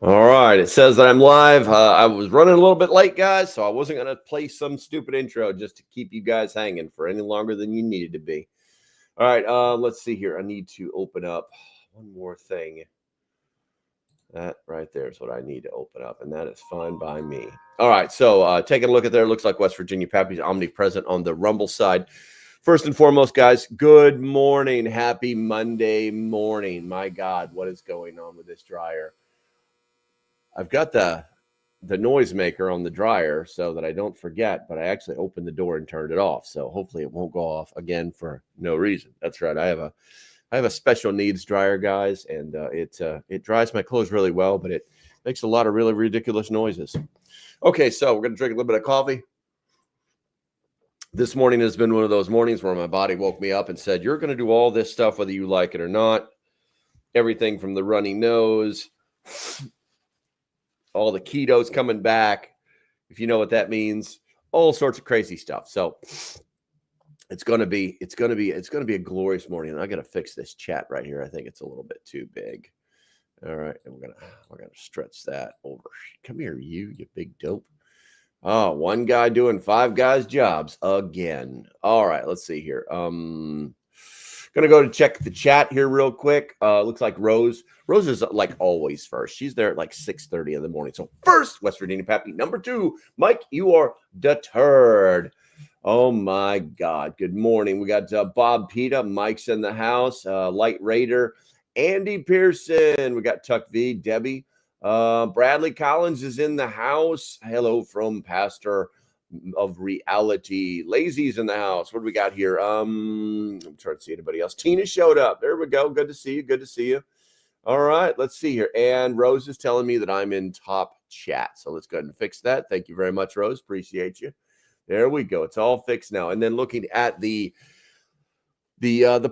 All right, it says that I'm live. I was running a little bit late, guys, so I wasn't going to play some stupid intro just to keep you guys hanging for any longer than you needed to be. All right, let's see here. I need to open up one more thing. That right there is what I need to open up, and that is fine by me. All right, so taking a look at there, looks like West Virginia Pappy's omnipresent on the Rumble side. First and foremost, guys, good morning. Happy Monday morning. My God, what is going on with this dryer? I've got the noisemaker on the dryer so that I don't forget, but I actually opened the door and turned it off. So hopefully it won't go off again for no reason. That's right. I have a special needs dryer, guys, and it dries my clothes really well, but it makes a lot of really ridiculous noises. Okay, so we're going to drink a little bit of coffee. This morning has been one of those mornings where my body woke me up and said, you're going to do all this stuff whether you like it or not. Everything from the runny nose, all the keto's coming back, if you know what that means, all sorts of crazy stuff. So it's going to be a glorious morning. And I got to fix this chat right here. I think it's a little bit too big. All right, and we're gonna stretch that over. Come here, you big dope. Oh, one guy doing five guys' jobs again. All right, let's see here. Gonna go to check the chat here real quick. Looks like Rose is like always first. She's there at like 6:30 in the morning. So first, West Virginia Pappy. Number two, Mike, you are deterred. Oh my God. Good morning. We got Bob Pita. Mike's in the house. Light Raider. Andy Pearson. We got Tuck V. Debbie. Bradley Collins is in the house. Hello from Pastor of Reality. Lazy's in the house. What do we got here? I'm trying to see anybody else. Tina showed up. There we go. Good to see you. Good to see you. All right, let's see here. And Rose is telling me that I'm in top chat. So let's go ahead and fix that. Thank you very much, Rose. Appreciate you. There we go. It's all fixed now. And then looking at the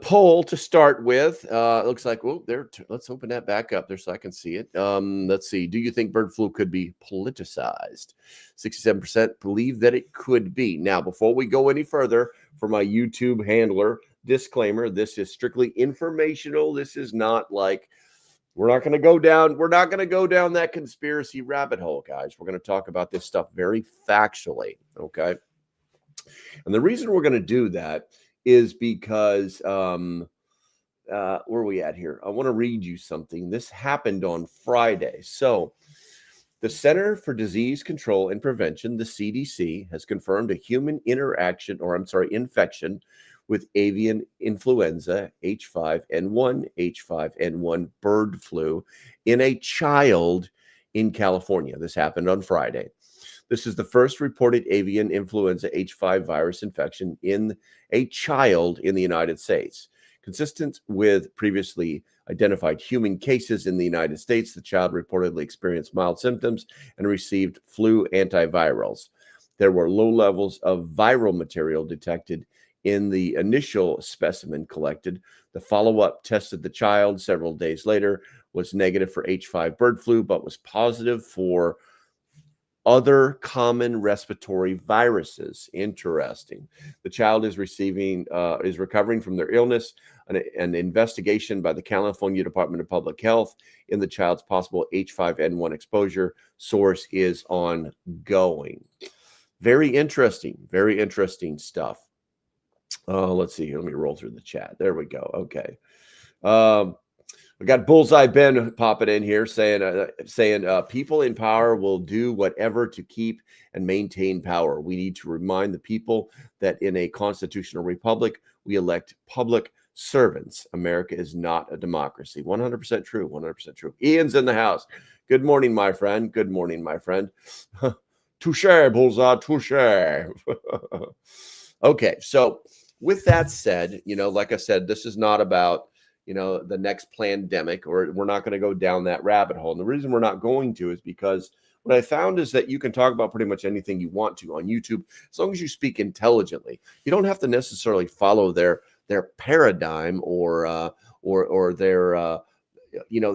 poll to start with, it looks like, well, there. Let's open that back up there so I can see it. Let's see. Do you think bird flu could be politicized? 67% believe that it could be. Now, before we go any further, for my YouTube handler, disclaimer: this is strictly informational. This is not like we're not going to go down that conspiracy rabbit hole, guys. We're going to talk about this stuff very factually, okay? And the reason we're going to do that is because where are we at here? I want to read you something. This happened on Friday. So the Center for Disease Control and Prevention, the CDC, has confirmed a human infection with avian influenza H5N1 bird flu in a child in California. This happened on Friday. This is the first reported avian influenza H5 virus infection in a child in the United States. Consistent with previously identified human cases in the United States, the child reportedly experienced mild symptoms and received flu antivirals. There were low levels of viral material detected in the initial specimen collected. The follow-up tested the child several days later, was negative for H5 bird flu, but was positive for other common respiratory viruses. Interesting. The child is recovering from their illness. An investigation by the California Department of Public Health in the child's possible H5N1 exposure source is ongoing. Very interesting stuff. Let's see here. Let me roll through the chat. There we go. Okay. We got Bullseye Ben popping in here saying people in power will do whatever to keep and maintain power. We need to remind the people that in a constitutional republic, we elect public servants. America is not a democracy. 100% true. 100% true. Ian's in the house. Good morning, my friend. Good morning, my friend. Touche, Bullseye. Touche. Okay, so with that said, like I said, this is not about the next pandemic, or we're not going to go down that rabbit hole. And the reason we're not going to is because what I found is that you can talk about pretty much anything you want to on YouTube, as long as you speak intelligently. You don't have to necessarily follow their paradigm or their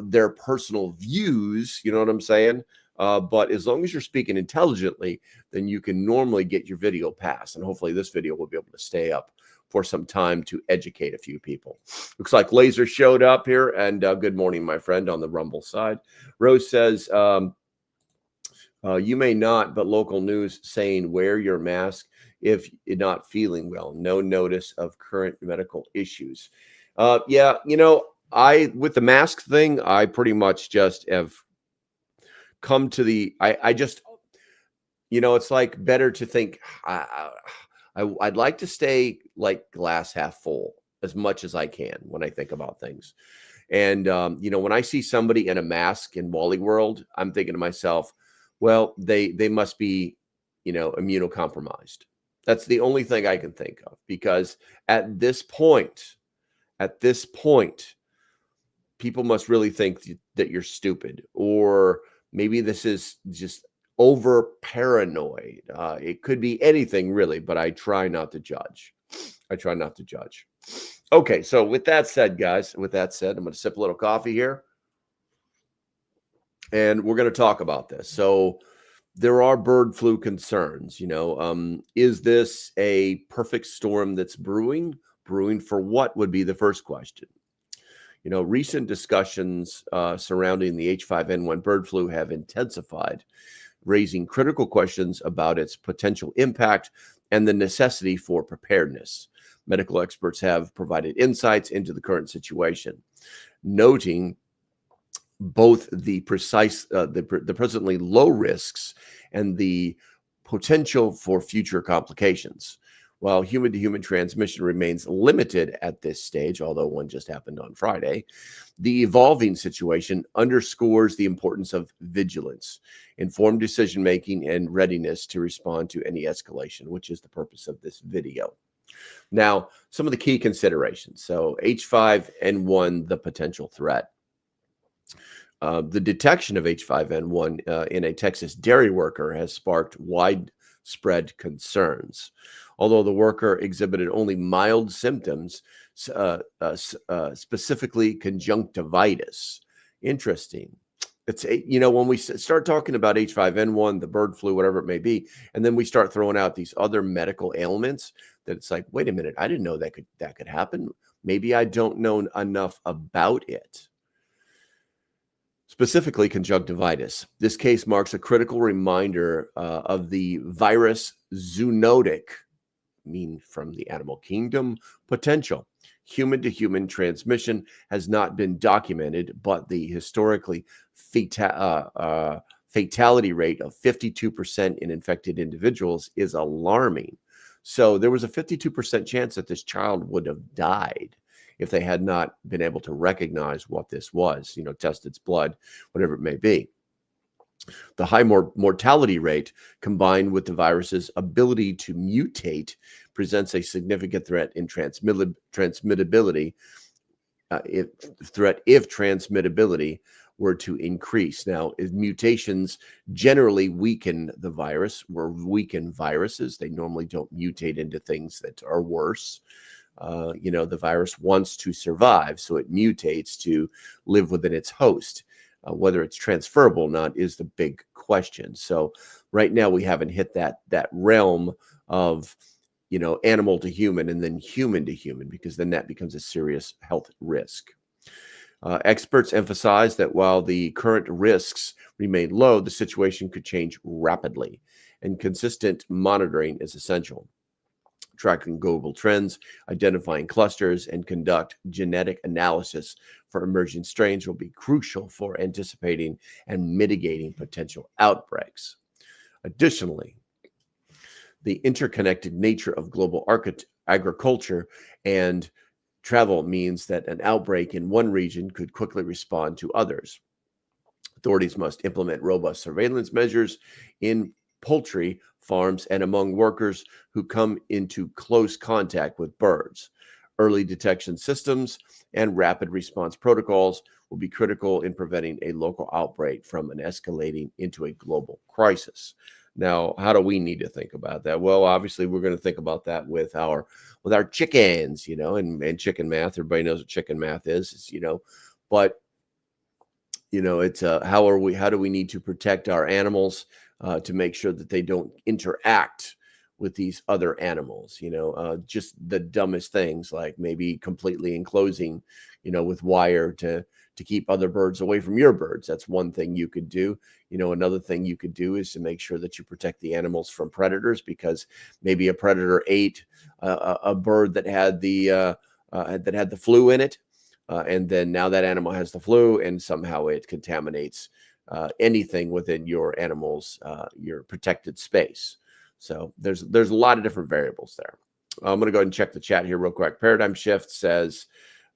their personal views. You know what I'm saying? But as long as you're speaking intelligently, then you can normally get your video passed. And hopefully this video will be able to stay up for some time to educate a few people. Looks like Laser showed up here, and good morning, my friend, on the Rumble side. Rose says, you may not, but local news saying wear your mask if you're not feeling well. No notice of current medical issues. Yeah, with the mask thing, I pretty much just have come to I just, it's like better to think, I'd like to stay like glass half full as much as I can when I think about things. And, when I see somebody in a mask in Wally World, I'm thinking to myself, well, they must be, immunocompromised. That's the only thing I can think of, because at this point, people must really think that you're stupid, or maybe this is just over paranoid. It could be anything really, but I try not to judge. Okay, so with that said, guys, I'm going to sip a little coffee here, and we're going to talk about this. So there are bird flu concerns. Is this a perfect storm that's brewing? Brewing for what would be the first question. Recent discussions surrounding the H5N1 bird flu have intensified, raising critical questions about its potential impact and the necessity for preparedness. Medical experts have provided insights into the current situation, noting both the presently low risks and the potential for future complications. While human-to-human transmission remains limited at this stage, although one just happened on Friday, the evolving situation underscores the importance of vigilance, informed decision-making, and readiness to respond to any escalation, which is the purpose of this video. Now, some of the key considerations. So H5N1, the potential threat. The detection of H5N1 in a Texas dairy worker has sparked widespread concerns. Although the worker exhibited only mild symptoms, specifically conjunctivitis. Interesting. It's, when we start talking about H5N1, the bird flu, whatever it may be, and then we start throwing out these other medical ailments, that it's like, wait a minute, I didn't know that could happen. Maybe I don't know enough about it. Specifically conjunctivitis. This case marks a critical reminder of the virus zoonotic, from the animal kingdom, potential. Human-to-human transmission has not been documented, but the historically fatality rate of 52% in infected individuals is alarming. So there was a 52% chance that this child would have died if they had not been able to recognize what this was, test its blood, whatever it may be. The high mortality rate, combined with the virus's ability to mutate, presents a significant threat in transmittability. If transmittability were to increase. Now, if mutations generally weaken the virus, or weaken viruses, they normally don't mutate into things that are worse. The virus wants to survive, so it mutates to live within its host. Whether it's transferable or not is the big question. So right now we haven't hit that realm of, animal to human and then human to human, because then that becomes a serious health risk. Experts emphasize that while the current risks remain low, the situation could change rapidly, and consistent monitoring is essential. Tracking global trends, identifying clusters, and conduct genetic analysis for emerging strains will be crucial for anticipating and mitigating potential outbreaks. Additionally, the interconnected nature of global agriculture and travel means that an outbreak in one region could quickly respond to others. Authorities must implement robust surveillance measures in poultry farms and among workers who come into close contact with birds. Early detection systems and rapid response protocols will be critical in preventing a local outbreak from an escalating into a global crisis. Now, how do we need to think about that? Well, obviously, we're going to think about that with our chickens, and chicken math. Everybody knows what chicken math is, but it's how do we need to protect our animals to make sure that they don't interact with these other animals, just the dumbest things, like maybe completely enclosing, with wire to keep other birds away from your birds. That's one thing you could do. Another thing you could do is to make sure that you protect the animals from predators, because maybe a predator ate a bird that had the flu in it, and then now that animal has the flu, and somehow it contaminates anything within your animal's your protected space. So there's a lot of different variables there. I'm going to go ahead and check the chat here real quick. Paradigm Shift says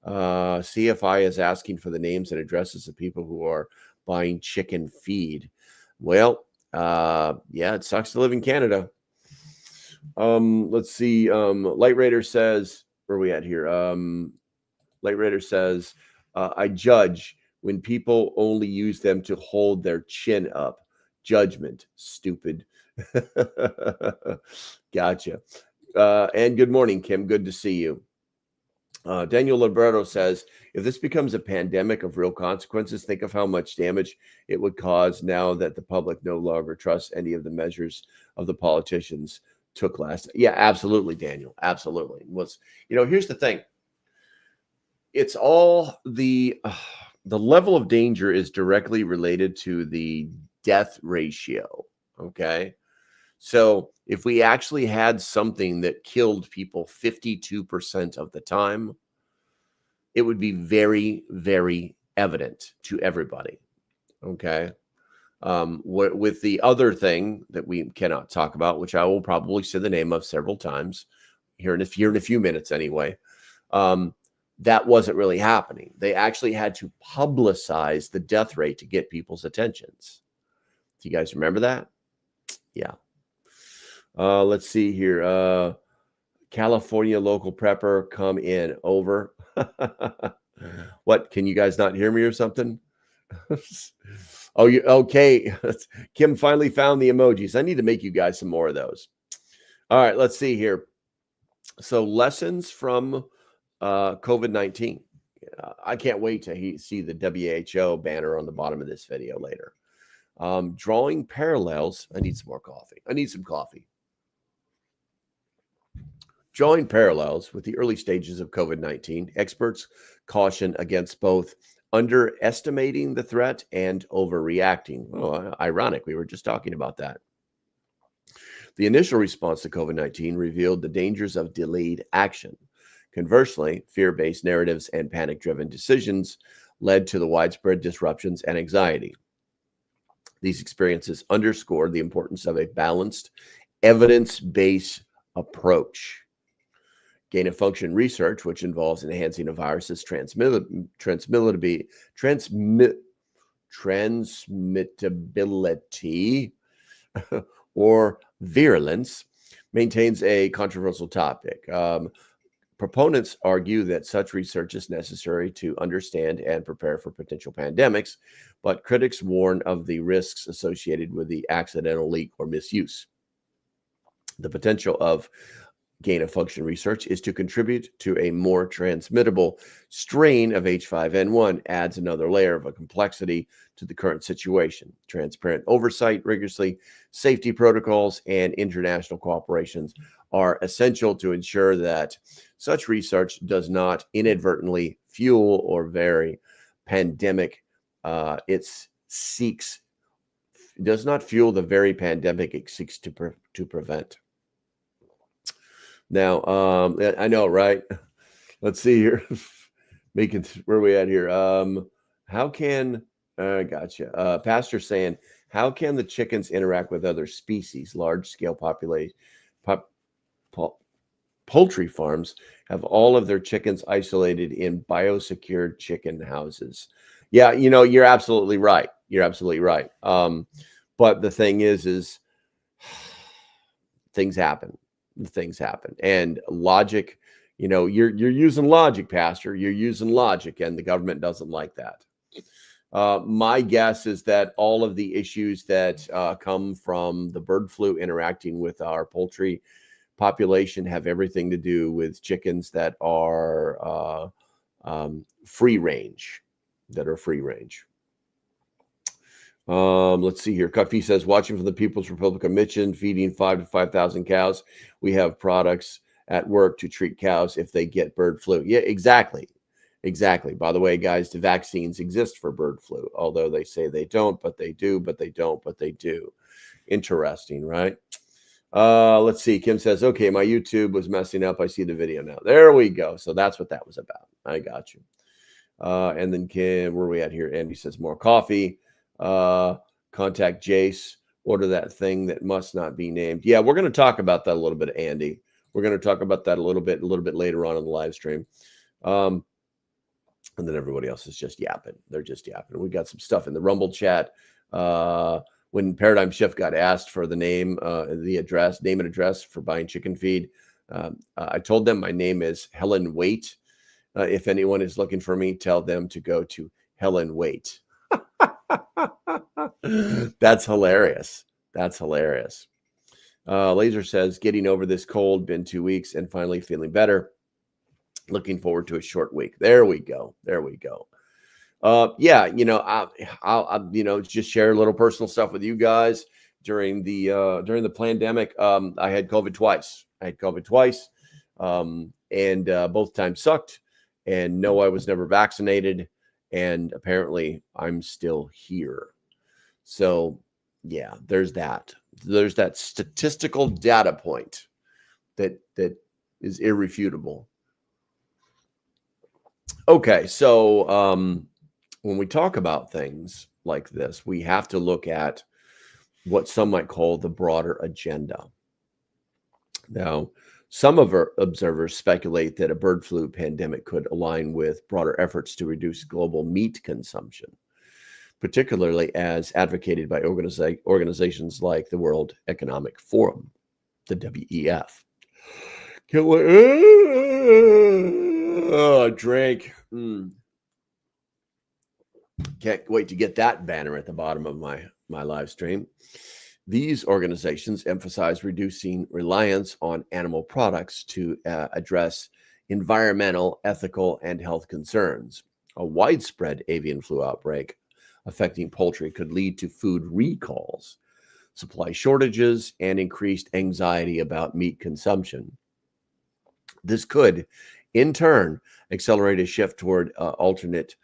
CFI is asking for the names and addresses of people who are buying chicken feed. Well, yeah, it sucks to live in Canada. Let's see. Light Raider says, where are we at here? Light Raider says, I judge when people only use them to hold their chin up. Judgment, stupid. Gotcha. And good morning, Kim. Good to see you. Daniel Libretto says, if this becomes a pandemic of real consequences, think of how much damage it would cause now that the public no longer trusts any of the measures of the politicians took last. Yeah, absolutely, Daniel. Absolutely. Here's the thing. It's all the level of danger is directly related to the death ratio. Okay. So if we actually had something that killed people 52% of the time, it would be very, very evident to everybody. Okay. With the other thing that we cannot talk about, which I will probably say the name of several times here in a few minutes anyway, that wasn't really happening. They actually had to publicize the death rate to get people's attentions. Do you guys remember that? Yeah. Let's see here. California local prepper, come in. Over. What? Can you guys not hear me or something? Oh, you okay? Kim finally found the emojis. I need to make you guys some more of those. All right, let's see here. So lessons from COVID-19. I can't wait to see the WHO banner on the bottom of this video later. Drawing parallels. I need some more coffee. I need some coffee. Drawing parallels with the early stages of COVID-19, experts caution against both underestimating the threat and overreacting. Oh, ironic. We were just talking about that. The initial response to COVID-19 revealed the dangers of delayed action. Conversely, fear-based narratives and panic-driven decisions led to the widespread disruptions and anxiety. These experiences underscored the importance of a balanced, evidence-based approach. Gain-of-function research, which involves enhancing a virus's transmittability or virulence, maintains a controversial topic. Proponents argue that such research is necessary to understand and prepare for potential pandemics, but critics warn of the risks associated with the accidental leak or misuse. The potential of gain-of-function research is to contribute to a more transmittable strain of H5N1, adds another layer of a complexity to the current situation. Transparent oversight, rigorously safety protocols, and international cooperations are essential to ensure that such research does not inadvertently fuel or vary pandemic. Does not fuel the very pandemic it seeks to prevent. Now, I know, right? Let's see here. Where are we at here? How can, gotcha. Pastor saying, how can the chickens interact with other species? Large-scale poultry farms have all of their chickens isolated in biosecured chicken houses. Yeah, you're absolutely right. You're absolutely right. But the thing is things happen. And logic, you're using logic, Pastor. You're using logic, and the government doesn't like that. My guess is that all of the issues that come from the bird flu interacting with our poultry population have everything to do with chickens that are free range. Let's see here. Cuffy says, watching from the People's Republic of Michigan, feeding 5 to 5,000 cows. We have products at work to treat cows if they get bird flu. Yeah, exactly. Exactly. By the way, guys, the vaccines exist for bird flu, although they say they don't, but they do, but they don't, but they do. Interesting, right? Let's see. Kim says, okay, my YouTube was messing up. I see the video now. There we go. So that's what that was about. I got you. And then Kim, where are we at here? Andy says, more coffee. Contact Jace. Order that thing that must not be named. Yeah, we're going to talk about that a little bit, Andy. We're going to talk about that a little bit later on in the live stream. And then everybody else is just yapping. They're just yapping. We got some stuff in the Rumble chat. When Paradigm Shift got asked for the name, the address, name and address for buying chicken feed, I told them my name is Helen Waite. If anyone is looking for me, tell them to go to Helen Waite. That's hilarious. That's hilarious. Laser says, getting over this cold, been 2 weeks and finally feeling better. Looking forward to a short week. There we go. There we go. Yeah, you know, I'll you know, just share a little personal stuff with you guys. During the pandemic, I had COVID twice. And both times sucked. And no, I was never vaccinated. And apparently I'm still here. So yeah, there's that. There's that statistical data point that is irrefutable. Okay, so when we talk about things like this, we have to look at what some might call the broader agenda. Now, some of our observers speculate that a bird flu pandemic could align with broader efforts to reduce global meat consumption, particularly as advocated by organizations like the World Economic Forum, the WEF. Can't wait. Oh, drink. Can't wait to get that banner at the bottom of my live stream. These organizations emphasize reducing reliance on animal products to address environmental, ethical, and health concerns. A widespread avian flu outbreak affecting poultry could lead to food recalls, supply shortages, and increased anxiety about meat consumption. This could, in turn, accelerate a shift toward alternative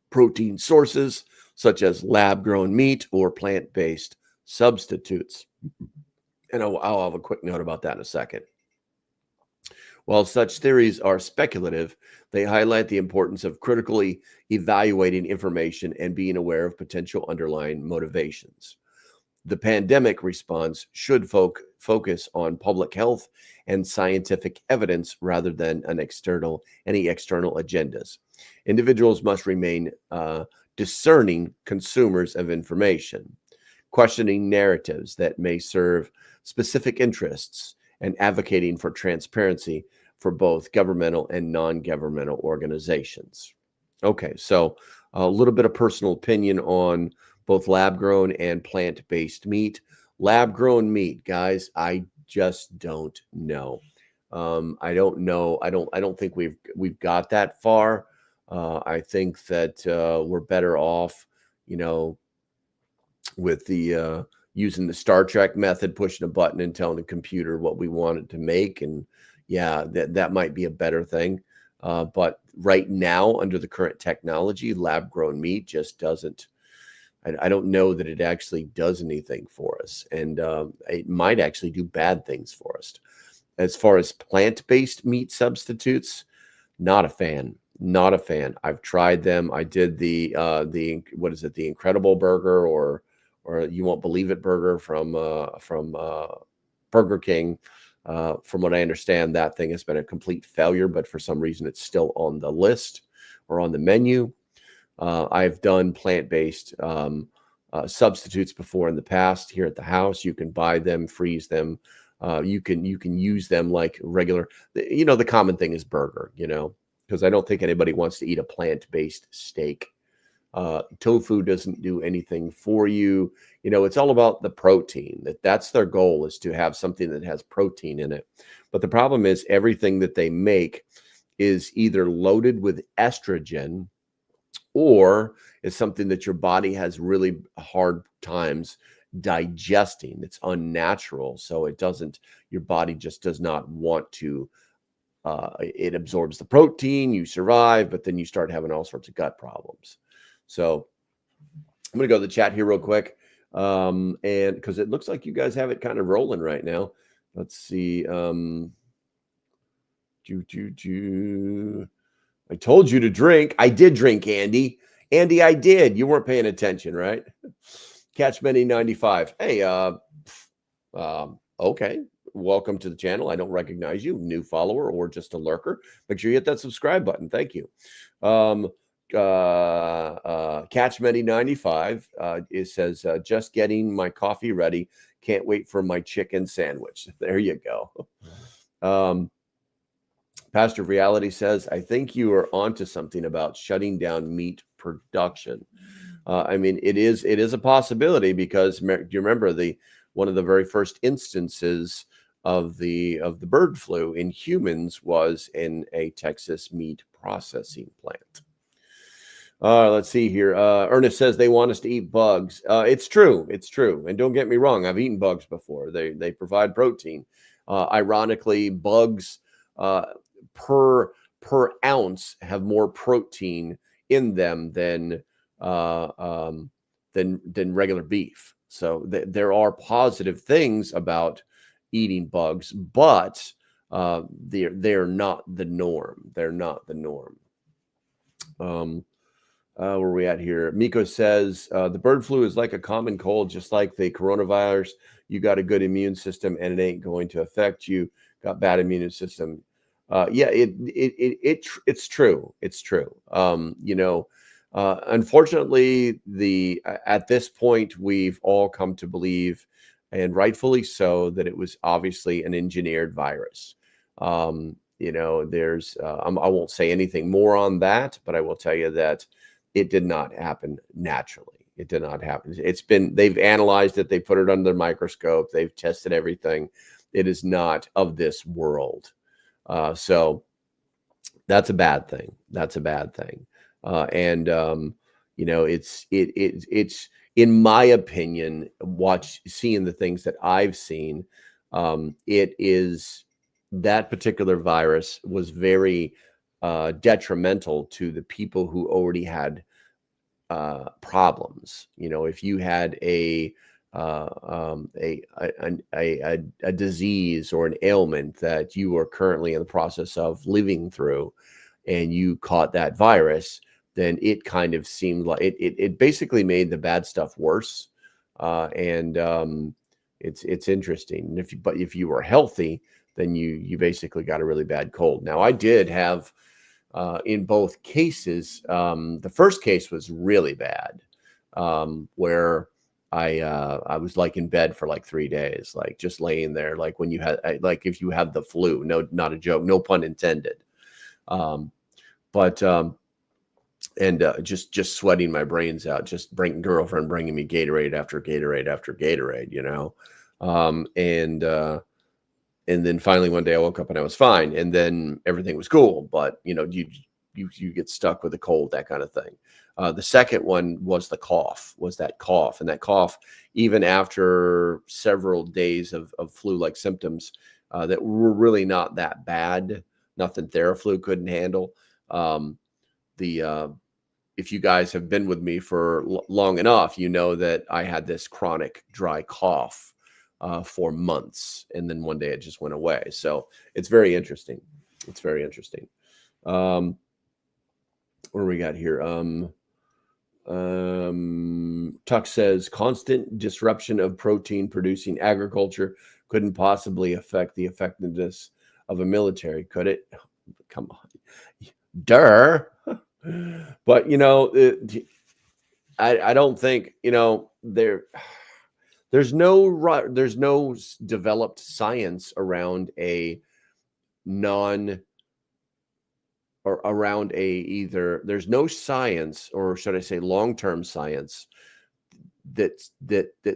protein sources, such as lab-grown meat or plant-based substitutes. And I'll have a quick note about that in a second. While such theories are speculative, they highlight the importance of critically evaluating information and being aware of potential underlying motivations. The pandemic response should focus on public health and scientific evidence rather than any external agendas. Individuals must remain discerning consumers of information, questioning narratives that may serve specific interests, and advocating for transparency for both governmental and non-governmental organizations. Okay, so a little bit of personal opinion on both lab-grown and plant-based meat. Lab-grown meat, guys, I just don't know. I don't know. I don't think we've got that far. I think that we're better off, you know, with the using the Star Trek method, pushing a button and telling the computer what we want it to make. And yeah, that might be a better thing. But right now, under the current technology, lab-grown meat just doesn't. I don't know that it actually does anything for us, and it might actually do bad things for us. As far as plant-based meat substitutes, not a fan. Not a fan. I've tried them. I did the what is it? The Incredible Burger or You Won't Believe It burger from Burger King. From what I understand, that thing has been a complete failure, but for some reason it's still on the list or on the menu. I've done plant-based substitutes before in the past here at the house. You can buy them, freeze them. You can use them like regular. You know, the common thing is burger. You know, because I don't think anybody wants to eat a plant-based steak. Tofu doesn't do anything for you. You know, it's all about the protein. That's their goal, is to have something that has protein in it. But the problem is everything that they make is either loaded with estrogen or it's something that your body has really hard times digesting. It's unnatural, so it doesn't, your body just does not want to, it absorbs the protein, you survive, but then you start having all sorts of gut problems. So I'm going to go to the chat here real quick, and because it looks like you guys have it kind of rolling right now. Let's see. I told you to drink. I did drink, Andy. Andy, I did. You weren't paying attention, right? Catch Many 95. Hey, okay. Welcome to the channel. I don't recognize you, new follower or just a lurker. Make sure you hit that subscribe button. Thank you. Catch Many 95. It says, just getting my coffee ready. Can't wait for my chicken sandwich. There you go. Pastor of Reality says, I think you are onto something about shutting down meat production. I mean, it is a possibility, because do you remember one of the very first instances of the bird flu in humans was in a Texas meat processing plant. Let's see here. Ernest says they want us to eat bugs. It's true. It's true. And don't get me wrong, I've eaten bugs before. They provide protein. Ironically, bugs per ounce have more protein in them than regular beef. So there are positive things about eating bugs, but they're not the norm. They're not the norm. Where are we at here? Miko says the bird flu is like a common cold, just like the coronavirus. You got a good immune system, and it ain't going to affect you. Got bad immune system. Yeah, it's true. It's true. Unfortunately, at this point, we've all come to believe, and rightfully so, that it was obviously an engineered virus. There's I won't say anything more on that, but I will tell you that it did not happen naturally. It did not happen. They've analyzed it. They put it under the microscope. They've tested everything. It is not of this world. So that's a bad thing. That's a bad thing. It's in my opinion, seeing the things that I've seen, it is, that particular virus was very detrimental to the people who already had problems. If you had a disease or an ailment that you are currently in the process of living through, and you caught that virus, then it kind of seemed like it basically made the bad stuff worse. It's interesting. If you were healthy, then you basically got a really bad cold. Now, I did have in both cases, the first case was really bad, where I was like in bed for like 3 days, like just laying there, like when you had, like if you have the flu. No, not a joke, no pun intended. Just sweating my brains out, just girlfriend bringing me Gatorade after Gatorade after Gatorade, and then finally one day I woke up and I was fine, and then everything was cool. But you get stuck with a cold, that kind of thing. The second one was that cough, and that cough, even after several days of flu-like symptoms that were really not that bad, nothing Theraflu couldn't handle. If you guys have been with me for long enough, you know that I had this chronic dry cough for months, and then one day it just went away. So it's very interesting. It's very interesting. What do we got here? Tuck says constant disruption of protein producing agriculture couldn't possibly affect the effectiveness of a military, could it? Come on, Durr. But I don't think there's no developed science around there's no science, or should I say long-term science, that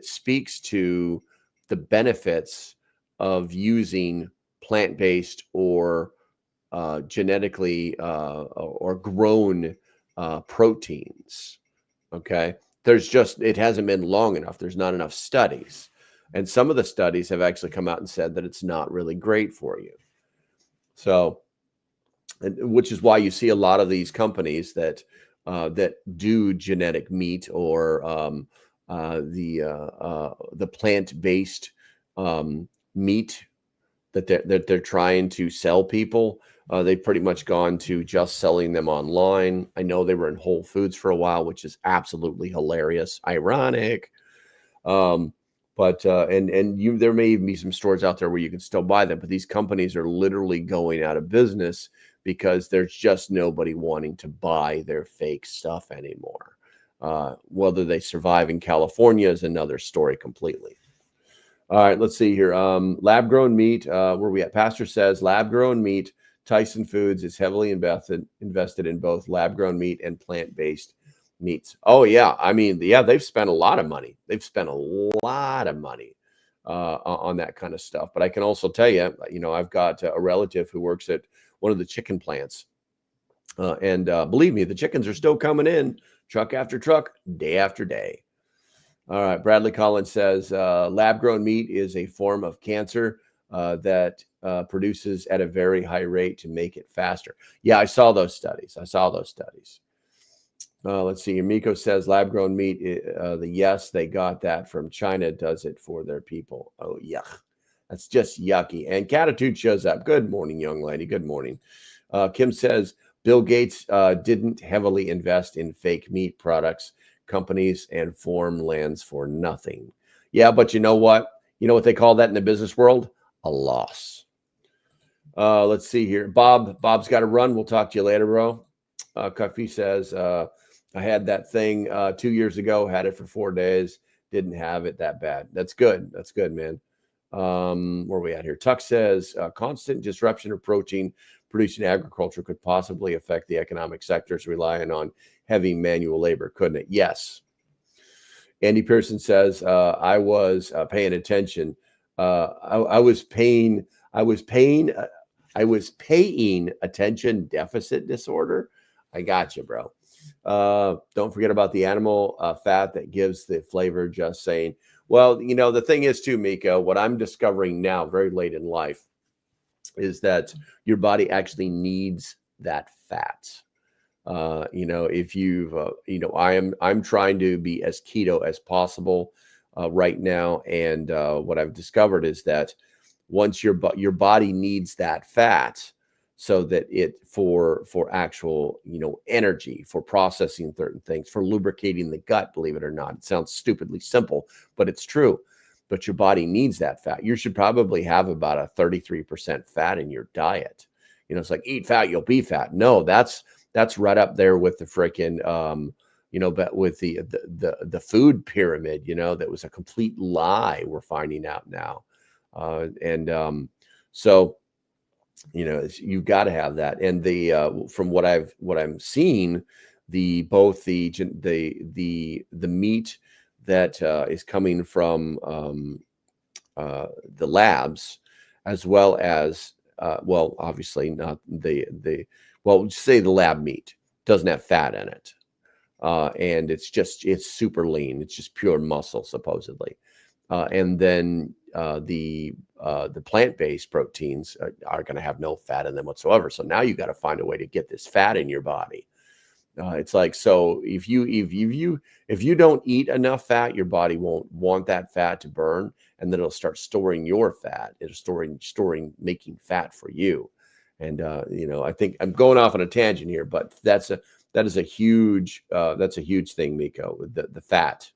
speaks to the benefits of using plant-based or genetically or grown proteins. Okay. It hasn't been long enough. There's not enough studies. And some of the studies have actually come out and said that it's not really great for you. So, which is why you see a lot of these companies that do genetic meat or the plant-based meat that they're trying to sell people. They've pretty much gone to just selling them online. I know they were in Whole Foods for a while, which is absolutely hilarious, ironic. But there may even be some stores out there where you can still buy them, but these companies are literally going out of business because there's just nobody wanting to buy their fake stuff anymore. Whether they survive in California is another story completely. All right, let's see here. Lab-grown meat, where we at? Pastor says lab-grown meat. Tyson Foods is heavily invested in both lab-grown meat and plant-based meats. Oh yeah, I mean, yeah, they've spent a lot of money. They've spent a lot of money on that kind of stuff. But I can also tell you, I've got a relative who works at one of the chicken plants, and believe me, the chickens are still coming in, truck after truck, day after day. All right, Bradley Collins says lab-grown meat is a form of cancer that produces at a very high rate to make it faster. Yeah, I saw those studies. Let's see. Miko says lab-grown meat. Yes, they got that from China. Does it for their people? Oh, yuck. That's just yucky. And Catitude shows up. Good morning, young lady. Good morning. Kim says Bill Gates didn't heavily invest in fake meat products, companies, and farmlands for nothing. Yeah, but you know what? You know what they call that in the business world? A loss. Let's see here. Bob's got to run. We'll talk to you later, bro. Coffee says, I had that thing 2 years ago, had it for 4 days, didn't have it that bad. That's good. That's good, man. Where are we at here? Tuck says, constant disruption of protein producing agriculture could possibly affect the economic sectors relying on heavy manual labor, couldn't it? Yes. Andy Pearson says, I was paying attention. I was paying attention deficit disorder. I got you, bro. Don't forget about the animal fat that gives the flavor. Just saying. Well, the thing is too, Mika, what I'm discovering now very late in life is that your body actually needs that fat. If you've, I'm trying to be as keto as possible right now. And what I've discovered is that once your body needs that fat, so that it for actual, energy, for processing certain things, for lubricating the gut, believe it or not. It sounds stupidly simple, but it's true. But your body needs that fat. You should probably have about a 33% fat in your diet. It's like eat fat, you'll be fat. No, that's right up there with the freaking, but with the food pyramid, that was a complete lie. We're finding out now. So, you've got to have that. And from what I'm seeing, the meat that is coming from the labs, as well as obviously not say the lab meat doesn't have fat in it, and it's super lean. It's just pure muscle supposedly, and then the plant-based proteins are going to have no fat in them whatsoever. So now you got to find a way to get this fat in your body. It's like, so if you don't eat enough fat, your body won't want that fat to burn, and then it'll start storing your fat. It'll making fat for you. And I think I'm going off on a tangent here, but that is a huge thing, Miko, with the fat.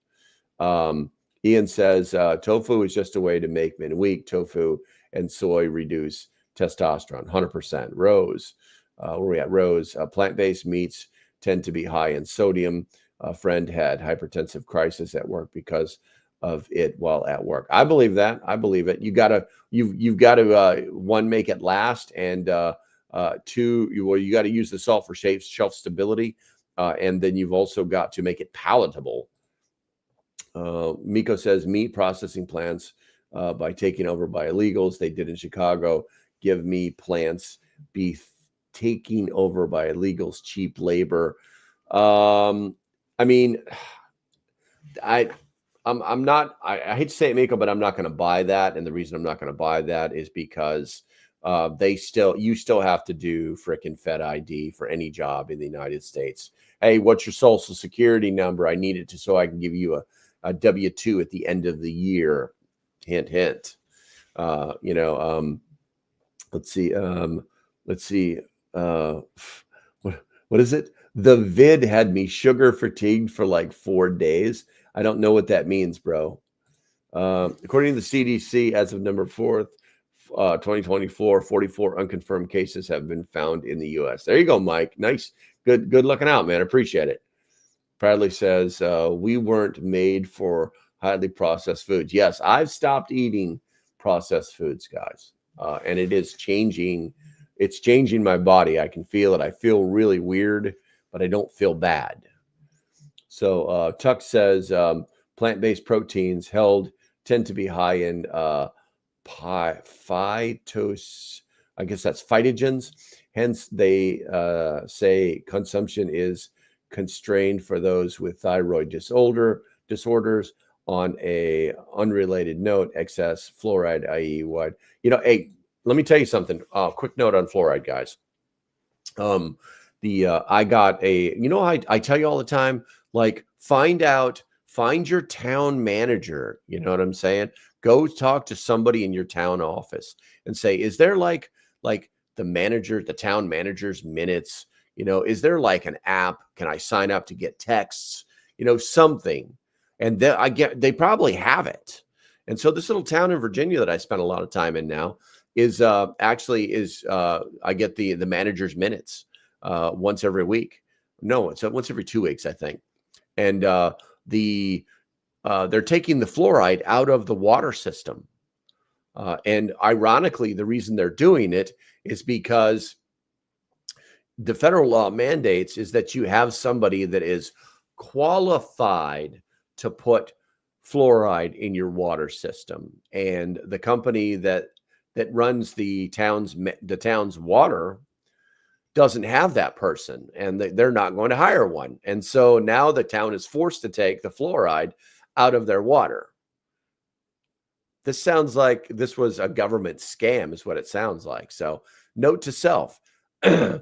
Ian says tofu is just a way to make men weak. Tofu and soy reduce testosterone. 100%. Rose, where are we at? Rose, plant-based meats tend to be high in sodium. A friend had hypertensive crisis at work because of it while at work. I believe that. I believe it. You've got to one, make it last, and two, you got to use the salt for shelf stability, and then you've also got to make it palatable. Miko says meat processing plants by taking over by illegals. They did in Chicago. Give me plants, beef taking over by illegals, cheap labor. I mean, I'm not, I hate to say it, Miko, but I'm not going to buy that. And the reason I'm not going to buy that is because you still have to do frickin' Fed ID for any job in the United States. Hey, what's your social security number? I need it so I can give you a W-2 at the end of the year. Hint, hint. Let's see. Let's see. What is it? The vid had me sugar fatigued for like 4 days. I don't know what that means, bro. According to the CDC, as of November 4th, 2024, 44 unconfirmed cases have been found in the U.S. There you go, Mike. Nice. Good looking out, man. Appreciate it. Bradley says, we weren't made for highly processed foods. Yes, I've stopped eating processed foods, guys. And it is changing. It's changing my body. I can feel it. I feel really weird, but I don't feel bad. So Tuck says plant-based proteins tend to be high in phytos, I guess that's phytogens. Hence, they say consumption is constrained for those with thyroid disorders. On a unrelated note, excess fluoride, i.e. what? Hey, let me tell you something. Quick note on fluoride, guys. I got I tell you all the time, like, find your town manager. You know what I'm saying? Go talk to somebody in your town office and say, is there like the town manager's minutes? Is there like an app? Can I sign up to get texts? Something. And they probably have it. And so this little town in Virginia that I spent a lot of time in now is I get the manager's minutes once every week. No, it's once every 2 weeks, I think. And they're taking the fluoride out of the water system. And ironically, the reason they're doing it is because the federal law mandates is that you have somebody that is qualified to put fluoride in your water system. And the company that runs the town's water doesn't have that person, and they're not going to hire one. And so now the town is forced to take the fluoride out of their water. This sounds like this was a government scam, is what it sounds like. So note to self, go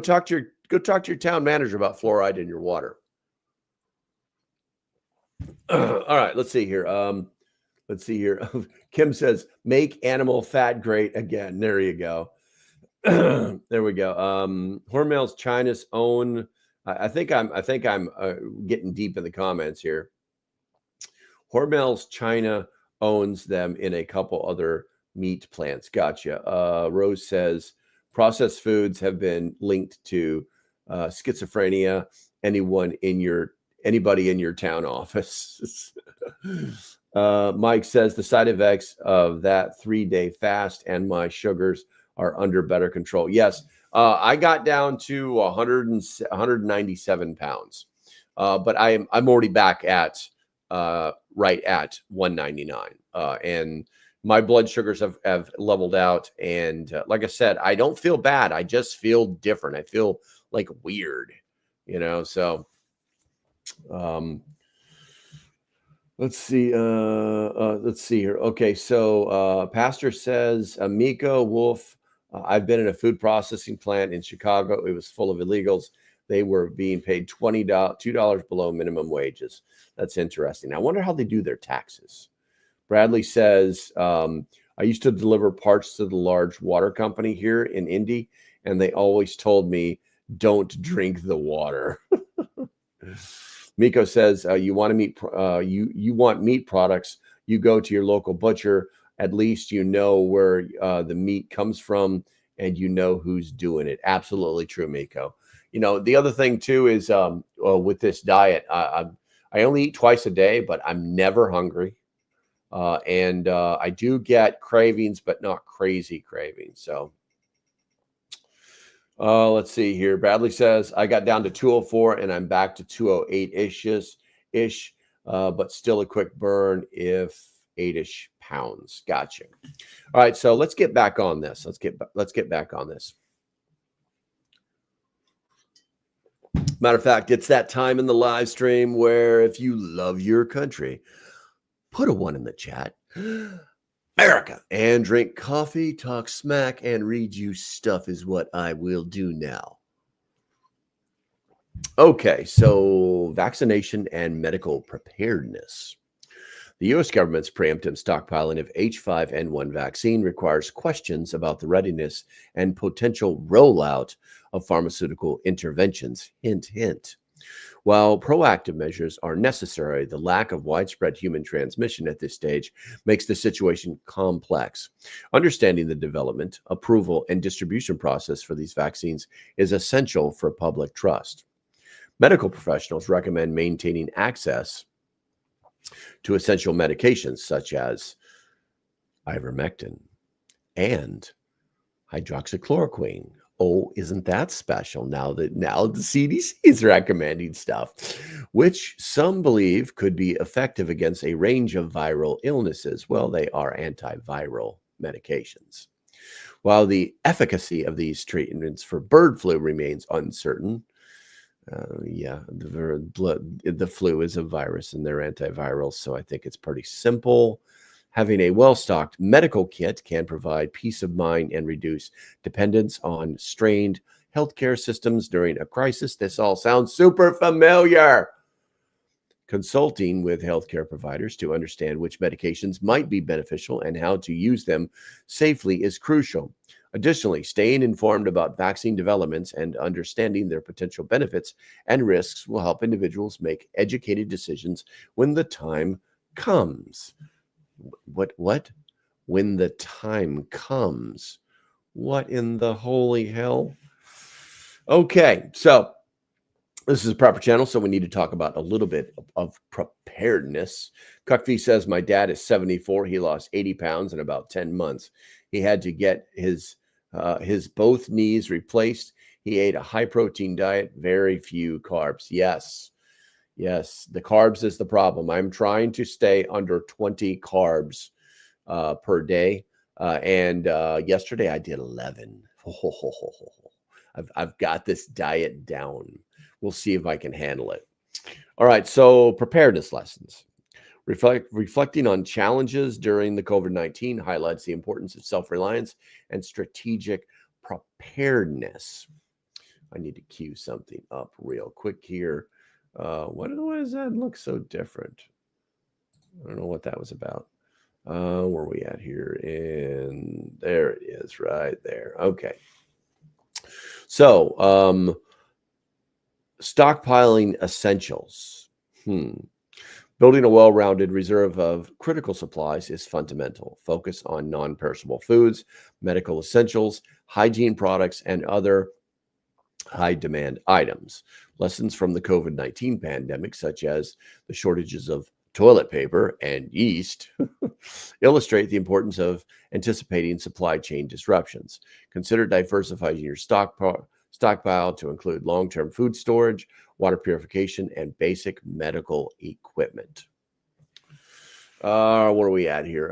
talk to your town manager about fluoride in your water. All right, let's see here. Kim says, make animal fat great again. There you go. There we go. Hormel's China's own. I think I'm getting deep in the comments here. Hormel's China owns them in a couple other meat plants. Gotcha. Rose says processed foods have been linked to schizophrenia. Anybody in your town office. Mike says the side effects of that 3-day fast and my sugars are under better control. Yes, I got down to 197 pounds, but I'm already back at right at 199, and my blood sugars have leveled out. And like I said, I don't feel bad. I just feel different. I feel like weird, So let's see here. Okay, so Pastor says, Miko Wolf, I've been in a food processing plant in Chicago. It was full of illegals. They were being paid $2 below minimum wages. That's interesting. I wonder how they do their taxes. Bradley says, I used to deliver parts to the large water company here in Indy, and they always told me, don't drink the water. Miko says, you want meat products, you go to your local butcher. At least you know where the meat comes from, and you know who's doing it. Absolutely true, Miko. The other thing too is with this diet, I only eat twice a day, but I'm never hungry. And I do get cravings, but not crazy cravings. So let's see here. Bradley says, I got down to 204 and I'm back to 208-ish, but still a quick burn if 8-ish pounds. Gotcha. All right, so let's get back on this. Let's get back on this. Matter of fact, it's that time in the live stream where if you love your country, put a 1 in the chat. America, and drink coffee, talk smack, and read you stuff is what I will do now. Okay, so vaccination and medical preparedness. The U.S. government's preemptive stockpiling of H5N1 vaccine requires questions about the readiness and potential rollout of pharmaceutical interventions. Hint, hint. While proactive measures are necessary, the lack of widespread human transmission at this stage makes the situation complex. Understanding the development, approval, and distribution process for these vaccines is essential for public trust. Medical professionals recommend maintaining access to essential medications such as ivermectin and hydroxychloroquine. Oh, isn't that special now the CDC is recommending stuff, which some believe could be effective against a range of viral illnesses. Well, they are antiviral medications. While the efficacy of these treatments for bird flu remains uncertain, the flu is a virus and they're antivirals, so I think it's pretty simple. Having a well-stocked medical kit can provide peace of mind and reduce dependence on strained healthcare systems during a crisis. This all sounds super familiar. Consulting with healthcare providers to understand which medications might be beneficial and how to use them safely is crucial. Additionally, staying informed about vaccine developments and understanding their potential benefits and risks will help individuals make educated decisions when the time comes. What? When the time comes. What in the holy hell? Okay, so this is a proper channel, so we need to talk about a little bit of preparedness. Cuckfee says, my dad is 74. He lost 80 pounds in about 10 months. He had to get his both knees replaced. He ate a high-protein diet, very few carbs. Yes, the carbs is the problem. I'm trying to stay under 20 carbs per day. And yesterday I did 11. I've got this diet down. We'll see if I can handle it. All right, so preparedness lessons. Reflecting on challenges during the COVID-19 highlights the importance of self-reliance and strategic preparedness. I need to cue something up real quick here. Why does that look so different? I don't know what that was about. Where are we at here? And there it is, right there. Okay. So, stockpiling essentials. Building a well-rounded reserve of critical supplies is fundamental. Focus on non-perishable foods, medical essentials, hygiene products, and other high-demand items. Lessons from the COVID-19 pandemic, such as the shortages of toilet paper and yeast, illustrate the importance of anticipating supply chain disruptions. Consider diversifying your stockpile to include long-term food storage, water purification, and basic medical equipment. Where are we at here?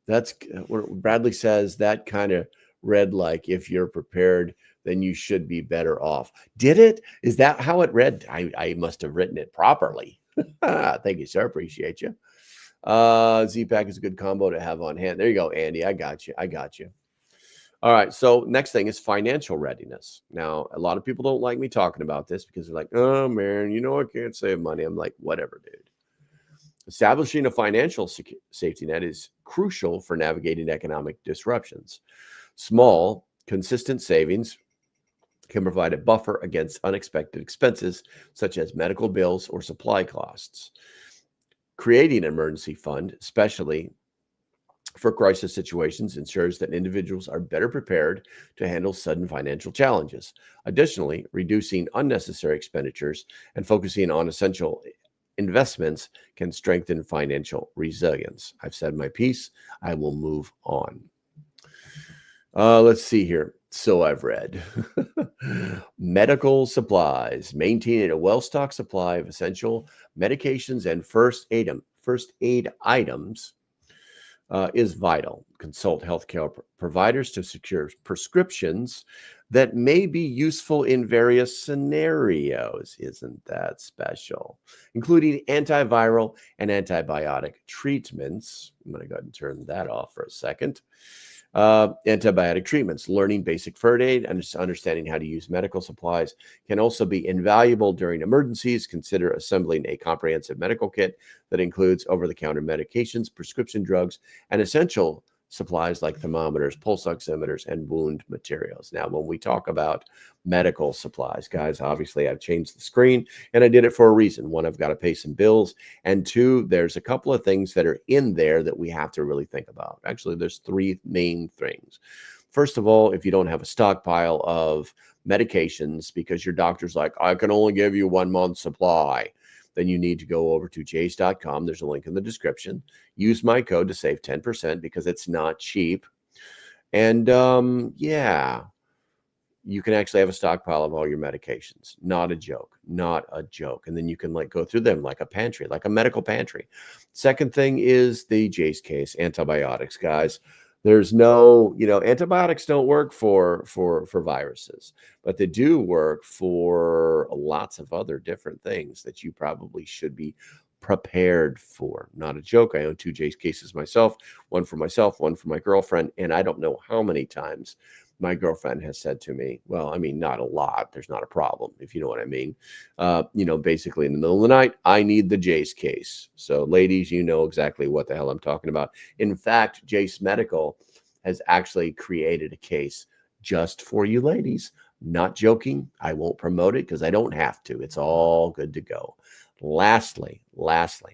That's what Bradley says. That kind of read like, if you're prepared, then you should be better off. Did it? Is that how it read? I must have written it properly. Thank you, sir. Appreciate you. Z-Pack is a good combo to have on hand. There you go, Andy. I got you. All right, so next thing is financial readiness. Now, a lot of people don't like me talking about this because they're like, oh, man, I can't save money. I'm like, whatever, dude. Establishing a financial safety net is crucial for navigating economic disruptions. Small, consistent savings can provide a buffer against unexpected expenses, such as medical bills or supply costs. Creating an emergency fund, especially for crisis situations, ensures that individuals are better prepared to handle sudden financial challenges. Additionally, reducing unnecessary expenditures and focusing on essential investments can strengthen financial resilience. I've said my piece. I will move on. Let's see here. So I've read medical supplies. Maintaining a well-stocked supply of essential medications and first aid items is vital. Consult healthcare providers to secure prescriptions that may be useful in various scenarios. Isn't that special? Including antiviral and antibiotic treatments. I'm going to go ahead and turn that off for a second. Antibiotic treatments, learning basic first aid, and understanding how to use medical supplies can also be invaluable during emergencies. Consider assembling a comprehensive medical kit that includes over-the-counter medications, prescription drugs, and essential supplies like thermometers, pulse oximeters, and wound materials. Now, when we talk about medical supplies, guys, obviously I've changed the screen, and I did it for a reason. One, I've got to pay some bills, and two, there's a couple of things that are in there that we have to really think about. Actually, there's three main things. First of all, if you don't have a stockpile of medications because your doctor's like, I can only give you 1 month's supply, then you need to go over to jace.com. There's a link in the description. Use my code to save 10% because it's not cheap. And yeah, you can actually have a stockpile of all your medications. Not a joke, not a joke. And then you can go through them like a pantry, like a medical pantry. Second thing is the Jace case, antibiotics, guys. There's no, antibiotics don't work for viruses, but they do work for lots of other different things that you probably should be prepared for. Not a joke. I own 2 Jace cases myself, one for myself, one for my girlfriend. And I don't know how many times my girlfriend has said to me, well, I mean, not a lot. There's not a problem, if you know what I mean. Basically in the middle of the night, I need the Jace case. So ladies, you know exactly what the hell I'm talking about. In fact, Jace Medical has actually created a case just for you ladies. Not joking. I won't promote it because I don't have to. It's all good to go. Lastly, Jace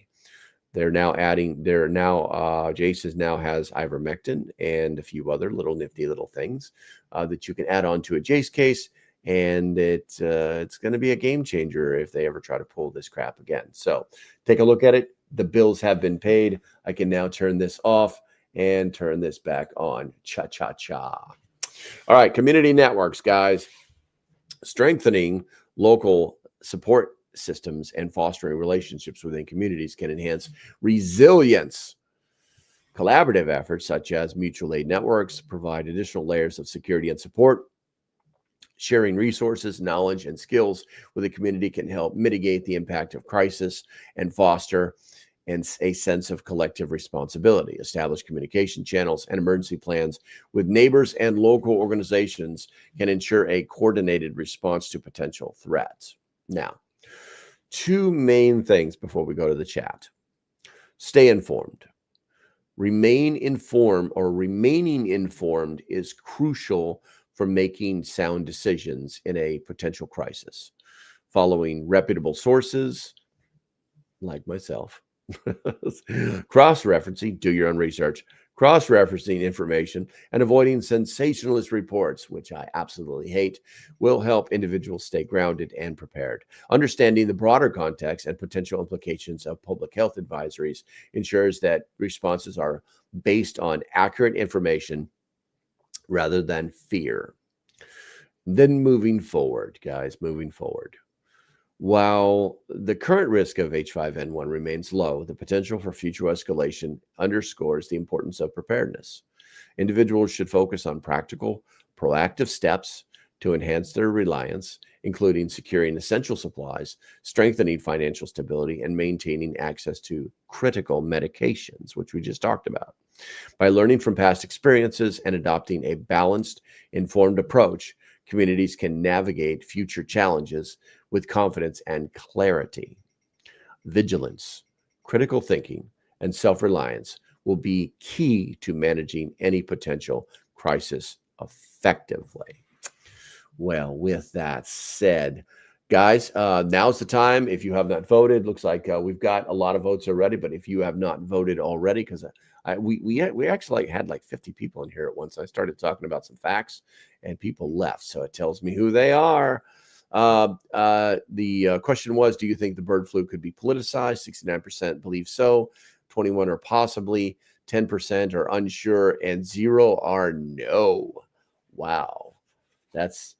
now has ivermectin and a few other nifty little things that you can add on to a Jace case, and it's going to be a game changer if they ever try to pull this crap again. So take a look at it. The bills have been paid. I can now turn this off and turn this back on. Cha-cha-cha. All right, community networks, guys. Strengthening local support systems and fostering relationships within communities can enhance resilience. Collaborative efforts such as mutual aid networks provide additional layers of security and support. Sharing resources, knowledge, and skills with the community can help mitigate the impact of crisis and foster a sense of collective responsibility. Establish communication channels and emergency plans with neighbors and local organizations can ensure a coordinated response to potential threats. Now, 2 main things before we go to the chat. Stay informed. Remaining informed is crucial for making sound decisions in a potential crisis. Following reputable sources, like myself, cross-referencing, do your own research, cross-referencing information, and avoiding sensationalist reports, which I absolutely hate, will help individuals stay grounded and prepared. Understanding the broader context and potential implications of public health advisories ensures that responses are based on accurate information rather than fear. Then moving forward, guys, while the current risk of H5N1 remains low, the potential for future escalation underscores the importance of preparedness. Individuals should focus on practical, proactive steps to enhance their reliance, including securing essential supplies, strengthening financial stability, and maintaining access to critical medications, which we just talked about. By learning from past experiences and adopting a balanced, informed approach, communities can navigate future challenges with confidence and clarity. Vigilance, critical thinking, and self-reliance will be key to managing any potential crisis effectively. Well, with that said, guys, now's the time. If you have not voted, looks like we've got a lot of votes already, but if you have not voted already, because we actually had 50 people in here at once. I started talking about some facts and people left, so it tells me who they are. The question was, do you think the bird flu could be politicized? 69% believe so, 21 are possibly, 10% are unsure, and 0 are no. Wow, that's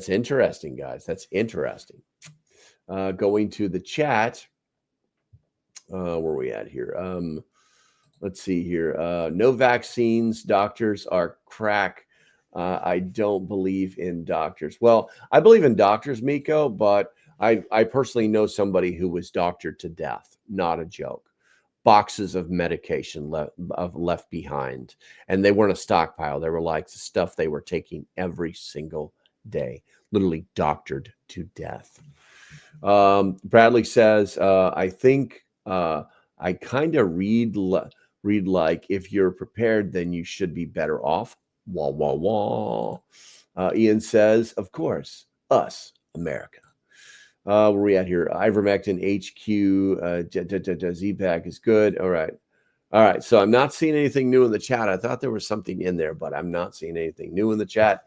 interesting, guys. That's interesting. Going to the chat, where are we at here? Let's see here. No vaccines. Doctors are crack. I don't believe in doctors. Well, I believe in doctors, Miko, but I personally know somebody who was doctored to death. Not a joke. Boxes of medication left behind, and they weren't a stockpile. They were like the stuff they were taking every single day, literally doctored to death. Bradley says, I think I kind of read like if you're prepared, then you should be better off. Wah, wah, wah. Ian says, of course, us, America. Where we at here? Ivermectin HQ, Z-Pack is good. All right. All right. So I'm not seeing anything new in the chat. I thought there was something in there, but I'm not seeing anything new in the chat.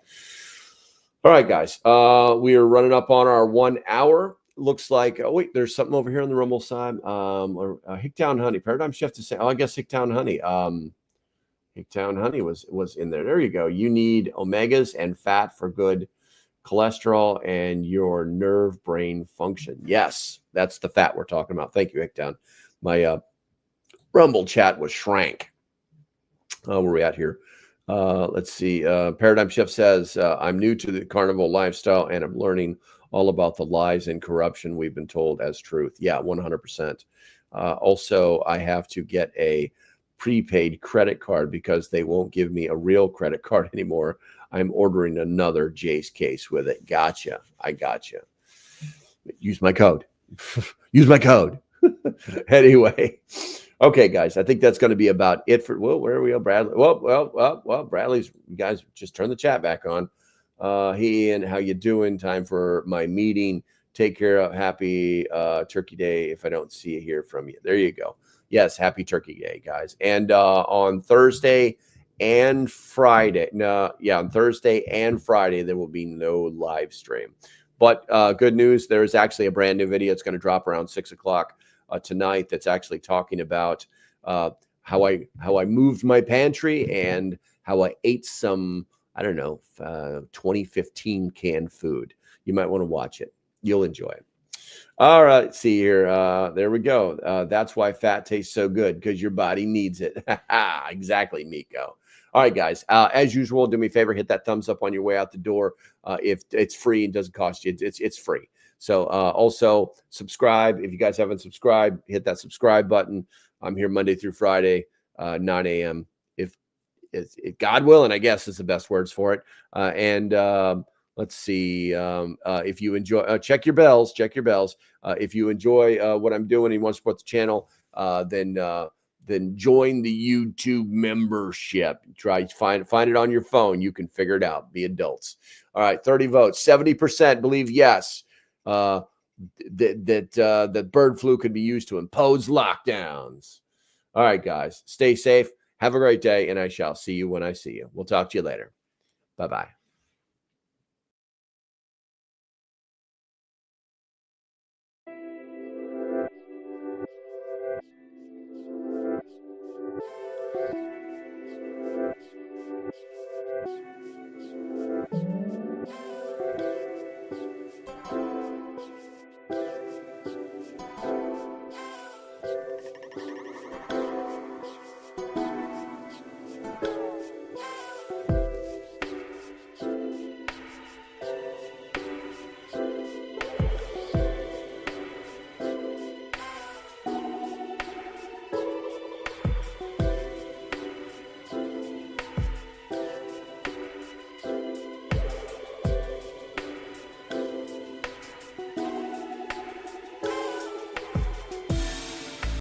All right, guys. We are running up on our 1 hour. Looks like, oh, wait, there's something over here on the Rumble side. Hicktown Honey. Paradigm Shift to say, oh, I guess Hicktown Honey. Hicktown Honey was in there. There you go. You need omegas and fat for good cholesterol and your nerve brain function. Yes, that's the fat we're talking about. Thank you, Hicktown. My Rumble chat was shrank. Where are we at here? Let's see. Paradigm Shift says, I'm new to the carnival lifestyle and I'm learning all about the lies and corruption we've been told as truth. Yeah, 100%. Also, I have to get a prepaid credit card because they won't give me a real credit card anymore. I'm ordering another Jace case with it. Gotcha. I gotcha. Use my code. Use my code. Anyway. Okay, guys, I think that's going to be about it for, well, where are we at, Bradley? Well, Bradley's, you guys just turn the chat back on. Hey, Ian, how you doing? Time for my meeting. Take care. Happy Turkey Day if I don't see you hear from you. There you go. Yes, happy Turkey Day, guys. And on Thursday and Friday, on Thursday and Friday, there will be no live stream. But good news, there's actually a brand new video. It's going to drop around 6 o'clock. Tonight that's actually talking about how I moved my pantry and how I ate some, I don't know, 2015 canned food. You might want to watch it. You'll enjoy it. All right, see here. There we go. That's why fat tastes so good, because your body needs it. Exactly, Miko. All right, guys. As usual, do me a favor, hit that thumbs up on your way out the door. If it's free and doesn't cost you, it's free. So also subscribe. If you guys haven't subscribed, hit that subscribe button. I'm here Monday through Friday, 9 a.m. If God willing, I guess is the best words for it. Let's see. If you enjoy, check your bells. Check your bells. If you enjoy what I'm doing and you want to support the channel, then join the YouTube membership. Try find it on your phone. You can figure it out. Be adults. All right, 30 votes. 70% believe yes. That bird flu could be used to impose lockdowns. All right, guys, stay safe. Have a great day, and I shall see you when I see you. We'll talk to you later. Bye-bye.